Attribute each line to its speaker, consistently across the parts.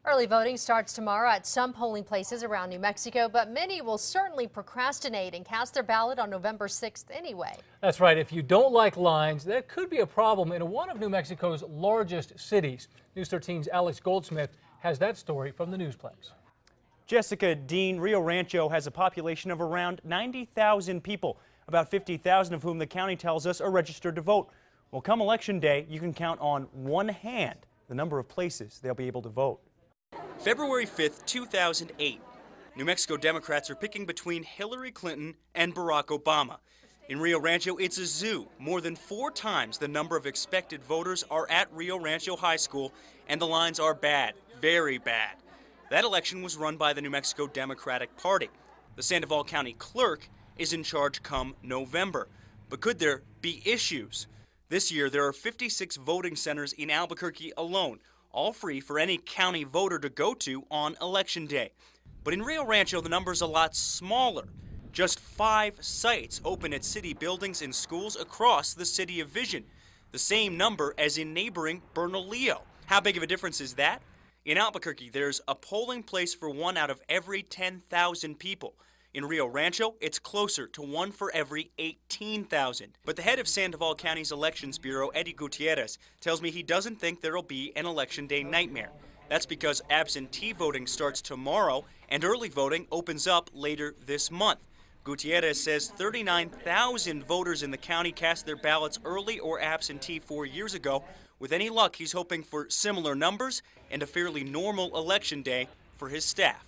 Speaker 1: Early voting starts tomorrow at some polling places around New Mexico, but many will certainly procrastinate and cast their ballot on November 6th anyway.
Speaker 2: That's right. If you don't like lines, that could be a problem in one of New Mexico's largest cities. News 13's Alex Goldsmith has that story from the Newsplex.
Speaker 3: Jessica Dean, Rio Rancho has a population of around 90,000 people, about 50,000 of whom the county tells us are registered to vote. Well, come election day, you can count on one hand the number of places they'll be able to vote.
Speaker 4: February 5th, 2008. New Mexico Democrats are picking between Hillary Clinton and Barack Obama. In Rio Rancho, it's a zoo. More than 4 times the number of expected voters are at Rio Rancho High School, and the lines are bad, very bad. That election was run by the New Mexico Democratic Party. The Sandoval County clerk is in charge come November. But could there be issues? This year, there are 56 voting centers in Albuquerque alone, all free for any county voter to go to on Election Day. But in Rio Rancho, the number's a lot smaller. Just 5 sites open at city buildings and schools across the city of Vision, the same number as in neighboring Bernalillo. How big of a difference is that? In Albuquerque, there's a polling place for 1 out of every 10,000 people. In Rio Rancho, it's closer to 1 for every 18,000. But the head of Sandoval County's Elections Bureau, Eddie Gutierrez, tells me he doesn't think there'll be an Election Day nightmare. That's because absentee voting starts tomorrow and early voting opens up later this month. Gutierrez says 39,000 voters in the county cast their ballots early or absentee 4 years ago. With any luck, he's hoping for similar numbers and a fairly normal election day for his staff.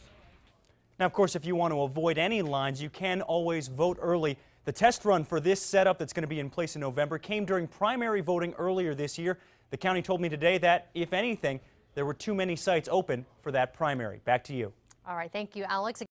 Speaker 3: Now, of course, if you want to avoid any lines, you can always vote early. The test run for this setup that's going to be in place in November came during primary voting earlier this year. The county told me today that, if anything, there were too many sites open for that primary. Back to you.
Speaker 1: All right, thank you, Alex.